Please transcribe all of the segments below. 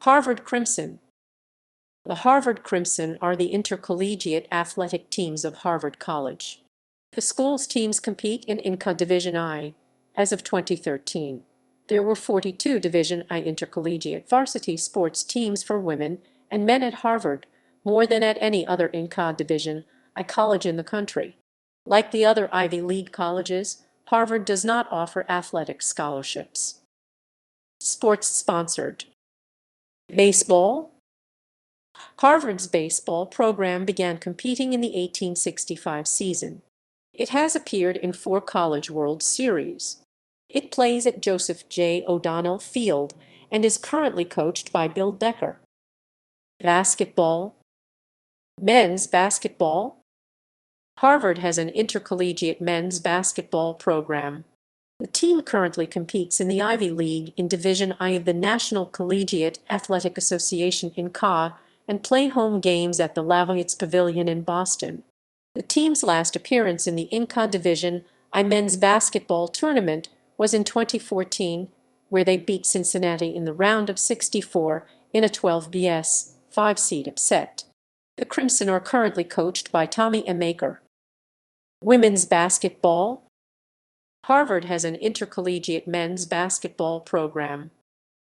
Harvard Crimson. The Harvard Crimson are the intercollegiate athletic teams of Harvard College. The school's teams compete in NCAA Division I. As of 2013, there were 42 Division I intercollegiate varsity sports teams for women and men at Harvard, more than at any other NCAA Division I college in the country. Like the other Ivy League colleges, Harvard does not offer athletic scholarships. Sports sponsored. Baseball. Harvard's baseball program began competing in the 1865 season. It has appeared in 4 College World Series. It plays at Joseph J. O'Donnell Field and is currently coached by Bill Decker. Basketball. Men's basketball. Harvard has an intercollegiate men's basketball program. The team currently competes in the Ivy League in Division I of the National Collegiate Athletic Association (NCAA) and play home games at the Lafayette Pavilion in Boston. The team's last appearance in the NCAA Division I men's basketball tournament was in 2014, where they beat Cincinnati in the round of 64 in a 12-BS 5-seed upset. The Crimson are currently coached by Tommy M. Aker. Women's basketball. Harvard has an intercollegiate men's basketball program.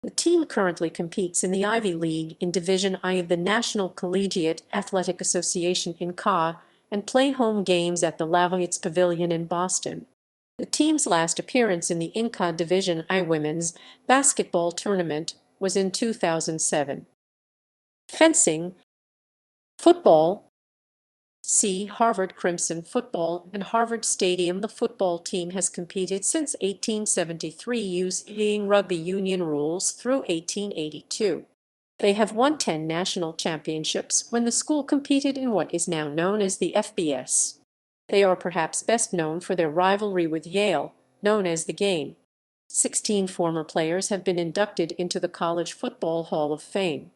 The team currently competes in the Ivy League in Division I of the National Collegiate Athletic Association (NCAA) and play home games at the Lafayette Pavilion in Boston. The team's last appearance in the NCAA Division I women's basketball tournament was in 2007. Fencing. Football. See Harvard Crimson football and Harvard Stadium. The football team has competed since 1873 using rugby union rules through 1882. They have won 10 national championships when the school competed in what is now known as the FBS. They are perhaps best known for their rivalry with Yale, known as the Game. 16 former players have been inducted into the College Football Hall of Fame.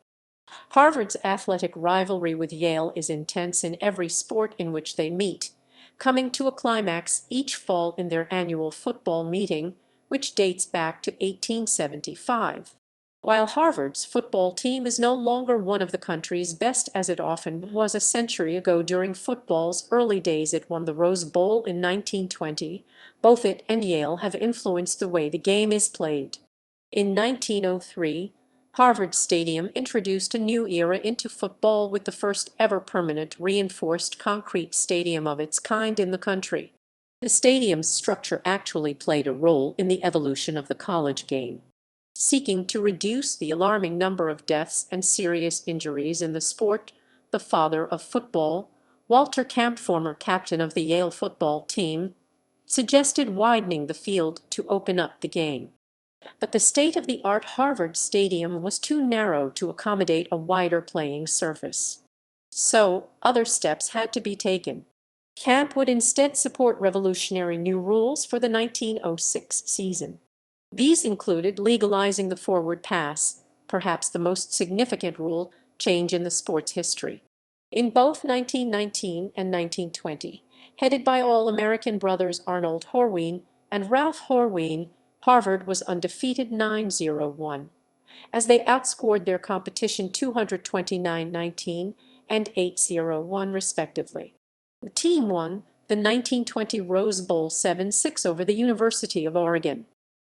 Harvard's athletic rivalry with Yale is intense in every sport in which they meet, coming to a climax each fall in their annual football meeting, which dates back to 1875. While Harvard's football team is no longer one of the country's best, as it often was a century ago during football's early days, it won the Rose Bowl in 1920, both it and Yale have influenced the way the game is played. In 1903, Harvard Stadium introduced a new era into football with the first ever permanent reinforced concrete stadium of its kind in the country. The stadium's structure actually played a role in the evolution of the college game. Seeking to reduce the alarming number of deaths and serious injuries in the sport, the father of football, Walter Camp, former captain of the Yale football team, suggested widening the field to open up the game. But the state-of-the-art Harvard Stadium was too narrow to accommodate a wider playing surface. So, other steps had to be taken. Camp would instead support revolutionary new rules for the 1906 season. These included legalizing the forward pass, perhaps the most significant rule change in the sport's history. In both 1919 and 1920, headed by All-American brothers Arnold Horween and Ralph Horween, Harvard was undefeated 9-0-1, as they outscored their competition 229-19 and 8-0-1 respectively. The team won the 1920 Rose Bowl 7-6 over the University of Oregon.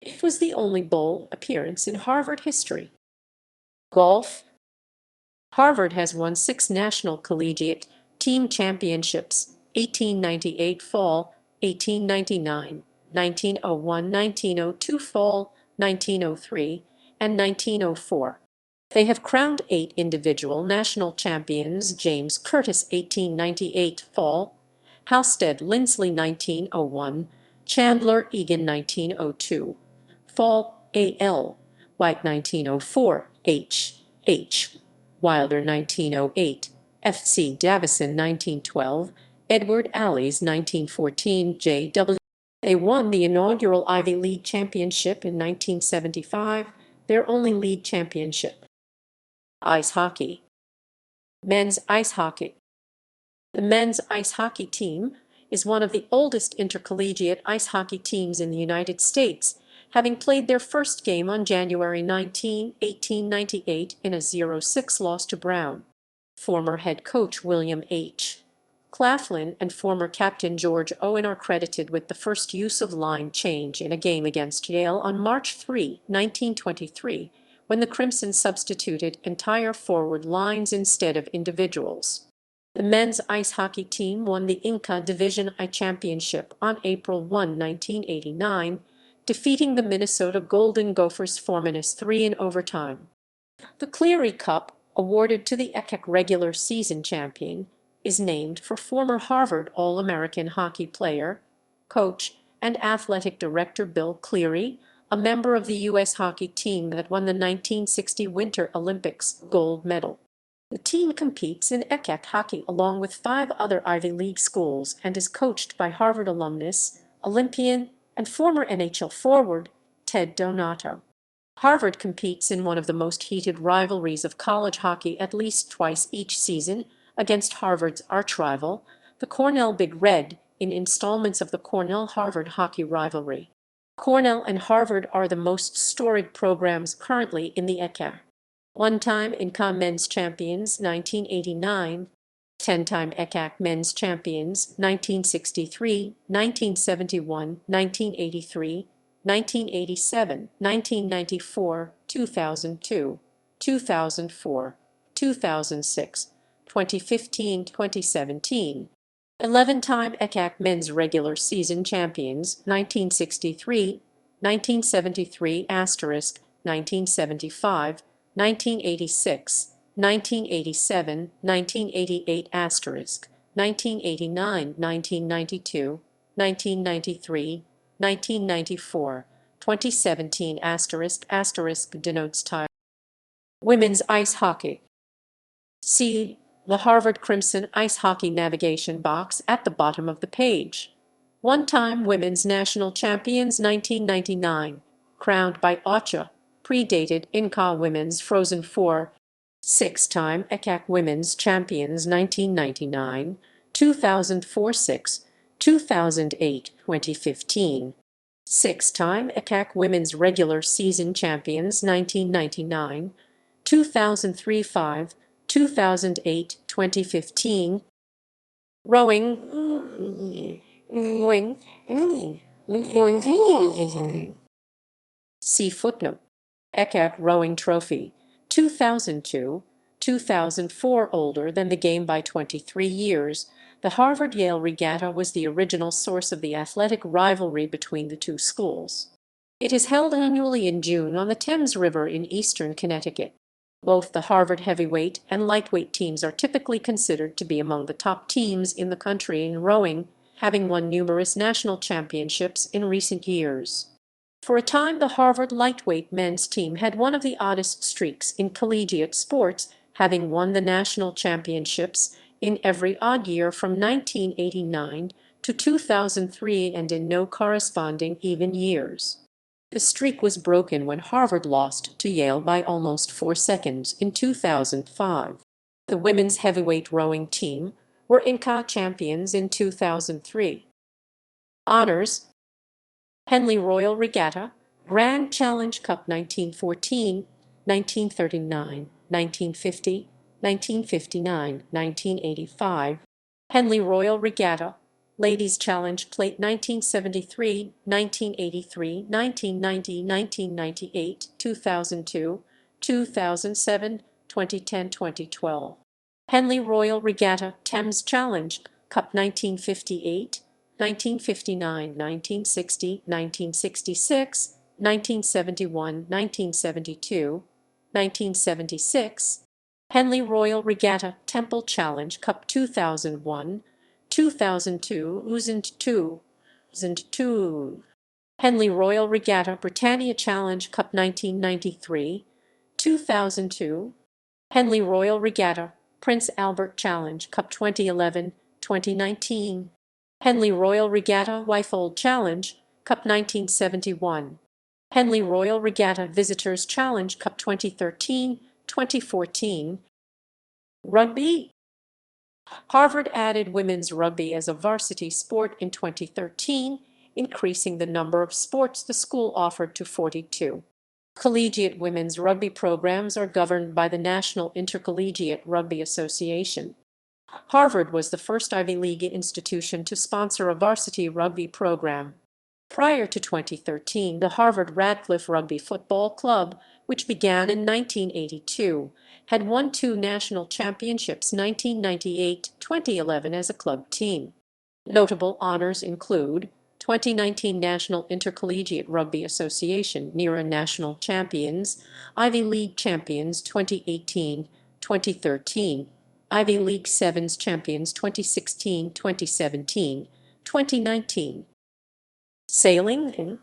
It was the only bowl appearance in Harvard history. Golf. Harvard has won 6 national collegiate team championships: 1898 fall, 1899, 1901, 1902 fall, 1903, and 1904. They have crowned 8 individual national champions: James Curtis 1898 fall, Halstead Lindsley 1901, Chandler Egan 1902 fall, A.L. White 1904, H. Wilder 1908, F.C. Davison 1912, Edward Alley's 1914, J.W. They won the inaugural Ivy League championship in 1975, their only league championship. Ice hockey. Men's ice hockey. The men's ice hockey team is one of the oldest intercollegiate ice hockey teams in the United States having played their first game on January 19, 1898 in a 0-6 loss to Brown. Former head coach William H. Claflin and former captain George Owen are credited with the first use of line change in a game against Yale on March 3, 1923, when the Crimson substituted entire forward lines instead of individuals. The men's ice hockey team won the NCAA Division I championship on April 1, 1989, defeating the Minnesota Golden Gophers 4-3 in overtime. The Cleary Cup, awarded to the ECAC regular season champion, is named for former Harvard All-American hockey player, coach, and athletic director Bill Cleary, a member of the U.S. hockey team that won the 1960 Winter Olympics gold medal. The team competes in ECAC hockey along with 5 other Ivy League schools and is coached by Harvard alumnus, Olympian, and former NHL forward Ted Donato. Harvard competes in one of the most heated rivalries of college hockey at least twice each season against Harvard's archrival, the Cornell Big Red, in installments of the Cornell-Harvard hockey rivalry. Cornell and Harvard are the most storied programs currently in the ECAC. One-time NCAA men's champions 1989, 10-time ECAC men's champions 1963, 1971, 1983, 1987, 1994, 2002, 2004, 2006, 2015, 2017. 11-time ECAC men's regular season champions 1963, 1973 asterisk, 1975, 1986, 1987, 1988 asterisk, 1989, 1992, 1993, 1994, 2017 asterisk asterisk denotes time. Women's ice hockey. See the Harvard Crimson ice hockey navigation box at the bottom of the page. One-time women's national champions 1999, crowned by Ocha, predated NCAA women's Frozen Four. 6-time ECAC women's champions 1999, 2004-6, 2008, 2015. 6-time ECAC women's regular season champions 1999, 2003-5, 2008, 2015. Rowing. See footnote. ECAC rowing trophy, 2002, 2004. Older than the game by 23 years, the Harvard-Yale regatta was the original source of the athletic rivalry between the two schools. It is held annually in June on the Thames River in eastern Connecticut. Both the Harvard heavyweight and lightweight teams are typically considered to be among the top teams in the country in rowing, having won numerous national championships in recent years. For a time, the Harvard lightweight men's team had one of the oddest streaks in collegiate sports, having won the national championships in every odd year from 1989 to 2003 and in no corresponding even years. The streak was broken when Harvard lost to Yale by almost 4 seconds in 2005. The women's heavyweight rowing team were NCAA champions in 2003. Honors: Henley Royal Regatta, Grand Challenge Cup 1914, 1939, 1950, 1959, 1985. Henley Royal Regatta, Ladies Challenge Plate 1973, 1983, 1990, 1998, 2002, 2007, 2010, 2012. Henley Royal Regatta, Thames Challenge Cup 1958, 1959, 1960, 1966, 1971, 1972, 1976. Henley Royal Regatta Temple Challenge Cup 2001, 2002, 2002. Henley Royal Regatta Britannia Challenge Cup 1993, 2002. Henley Royal Regatta Prince Albert Challenge Cup 2011, 2019. Henley Royal Regatta Wyfold Challenge Cup 1971. Henley Royal Regatta Visitors Challenge Cup 2013, 2014. Rugby. Harvard added women's rugby as a varsity sport in 2013, increasing the number of sports the school offered to 42. Collegiate women's rugby programs are governed by the National Intercollegiate Rugby Association. Harvard was the first Ivy League institution to sponsor a varsity rugby program. Prior to 2013, the Harvard Radcliffe Rugby Football Club, which began in 1982, had won 2 national championships 1998-2011 as a club team. Notable honors include 2019 National Intercollegiate Rugby Association NERA National Champions, Ivy League Champions 2018, 2013, Ivy League Sevens Champions 2016, 2017, 2019. Sailing.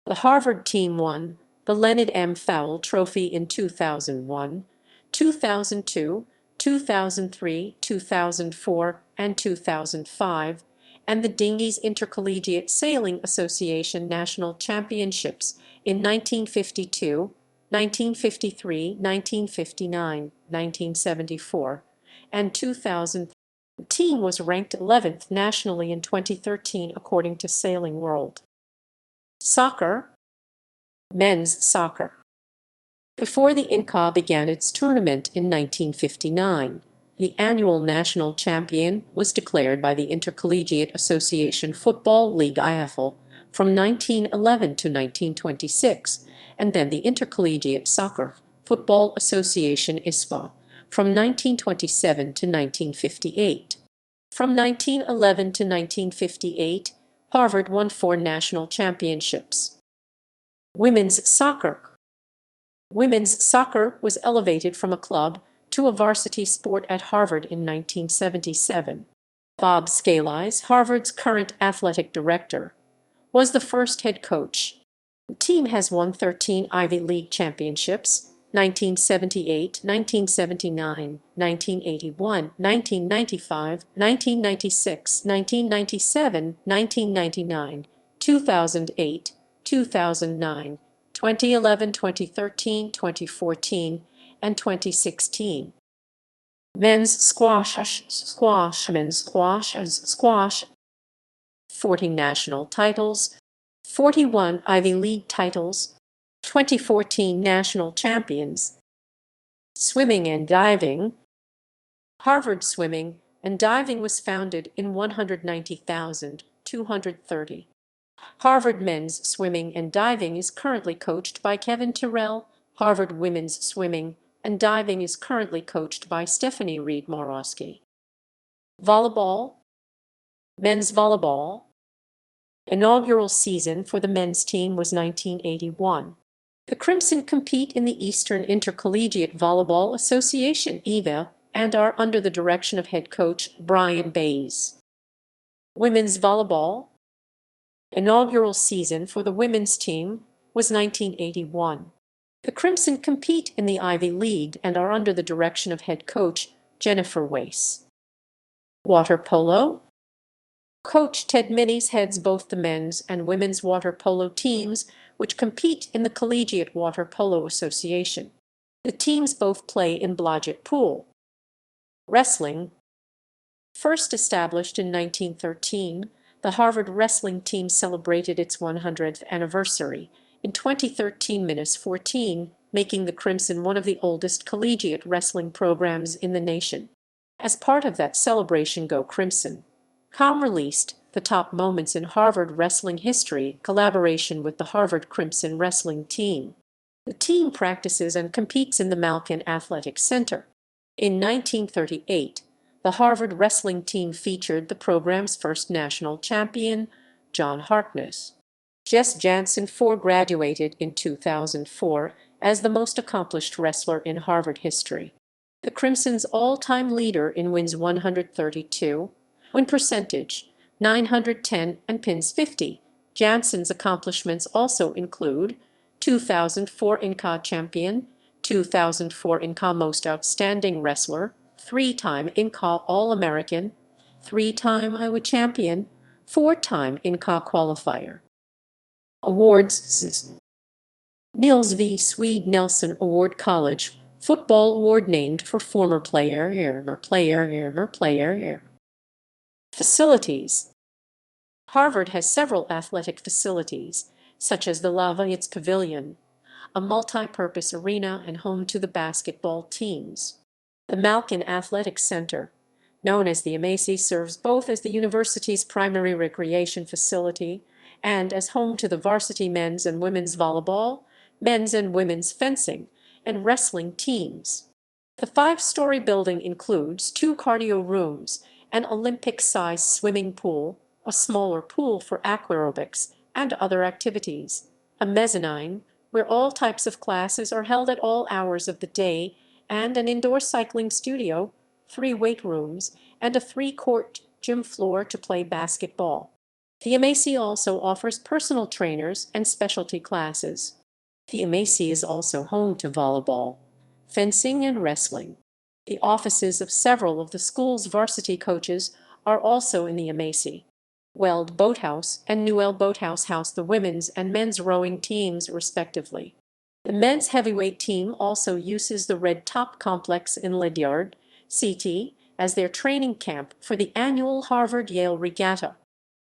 The Harvard team won the Leonard M. Fowle Trophy in 2001, 2002, 2003, 2004, and 2005, and the Dinghies Intercollegiate Sailing Association National Championships in 1952, 1953, 1959, 1974, and 2000. The team was ranked 11th nationally in 2013 according to Sailing World. Soccer. Men's soccer. Before the INCA began its tournament in 1959, the annual national champion was declared by the Intercollegiate Association Football League IFL from 1911 to 1926, and then the Intercollegiate Soccer Football Association ISFA from 1927 to 1958. From 1911 to 1958, Harvard won 4 national championships. Women's soccer. Women's soccer was elevated from a club to a varsity sport at Harvard in 1977. Bob Scalise, Harvard's current athletic director, was the first head coach. The team has won 13 Ivy League championships, 1978, 1979, 1981, 1995, 1996, 1997, 1999, 2008, 2009, 2011, 2013, 2014, and 2016. Men's squash, 40 national titles, 41 Ivy League titles, 2014 national champions. Swimming and diving. Harvard Swimming and Diving was founded in 190,230. Harvard men's swimming and diving is currently coached by Kevin Terrell. Harvard women's swimming and diving is currently coached by Stephanie Reed-Morosky. Volleyball. Men's volleyball. Inaugural season for the men's team was 1981. The Crimson compete in the Eastern Intercollegiate Volleyball Association (EVA) and are under the direction of head coach Brian Bays. Women's volleyball. Inaugural season for the women's team was 1981. The Crimson compete in the Ivy League and are under the direction of head coach Jennifer Wace. Water polo. Coach Ted Minnies heads both the men's and women's water polo teams, which compete in the Collegiate Water Polo Association. The teams both play in Blodgett Pool. Wrestling. First established in 1913, the Harvard wrestling team celebrated its 100th anniversary in 2013-14, making the Crimson one of the oldest collegiate wrestling programs in the nation. As part of that celebration, Go Crimson! Released the top moments in Harvard wrestling history, collaboration with the Harvard Crimson wrestling team. The team practices and competes in the Malkin Athletic Center. In 1938, the Harvard wrestling team featured the program's first national champion, John Harkness. Jess Jansen graduated in 2004 as the most accomplished wrestler in Harvard history. The Crimson's all-time leader in wins 132, win percentage 910, and pins 50. Jansen's accomplishments also include 2004 INCA champion, 2004 INCA Most Outstanding Wrestler, 3-time INCA All-American, 3-time Iowa champion, 4-time INCA qualifier. Awards. Niels V. Swede Nelson Award College Football Award named for former player. Facilities. Harvard has several athletic facilities, such as the Lafayette Pavilion, a multi-purpose arena and home to the basketball teams. The Malkin Athletic Center, known as the MAC, serves both as the university's primary recreation facility and as home to the varsity men's and women's volleyball, men's and women's fencing, and wrestling teams. The five-story building includes two cardio rooms, an Olympic-sized swimming pool, a smaller pool for aquarobics and other activities, a mezzanine, where all types of classes are held at all hours of the day, and an indoor cycling studio, three weight rooms, and a three-court gym floor to play basketball. The MAC also offers personal trainers and specialty classes. The MAC is also home to volleyball, fencing, and wrestling. The offices of several of the school's varsity coaches are also in the MAC. Weld Boathouse and Newell Boathouse house the women's and men's rowing teams, respectively. The men's heavyweight team also uses the Red Top Complex in Ledyard, CT, as their training camp for the annual Harvard-Yale Regatta.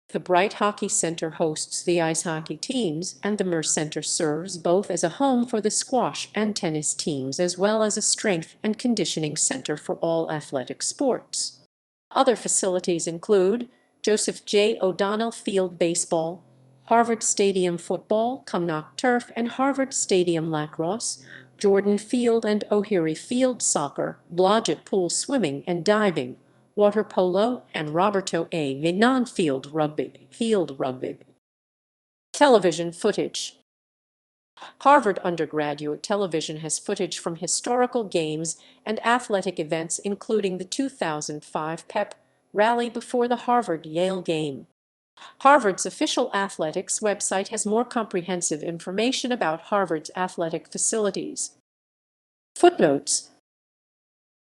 The Bright Hockey Center hosts the ice hockey teams, and the Merce Center serves both as a home for the squash and tennis teams as well as a strength and conditioning center for all athletic sports. Other facilities include Joseph J. O'Donnell Field Baseball, Harvard Stadium Football, Cumnock Turf, and Harvard Stadium Lacrosse, Jordan Field and O'Leary Field Soccer, Blodgett Pool Swimming and Diving, Water Polo, and Roberto A. Vinon Field Rugby. Television footage. Harvard undergraduate television has footage from historical games and athletic events, including the 2005 pep rally before the Harvard-Yale game. Harvard's official athletics website has more comprehensive information about Harvard's athletic facilities. Footnotes: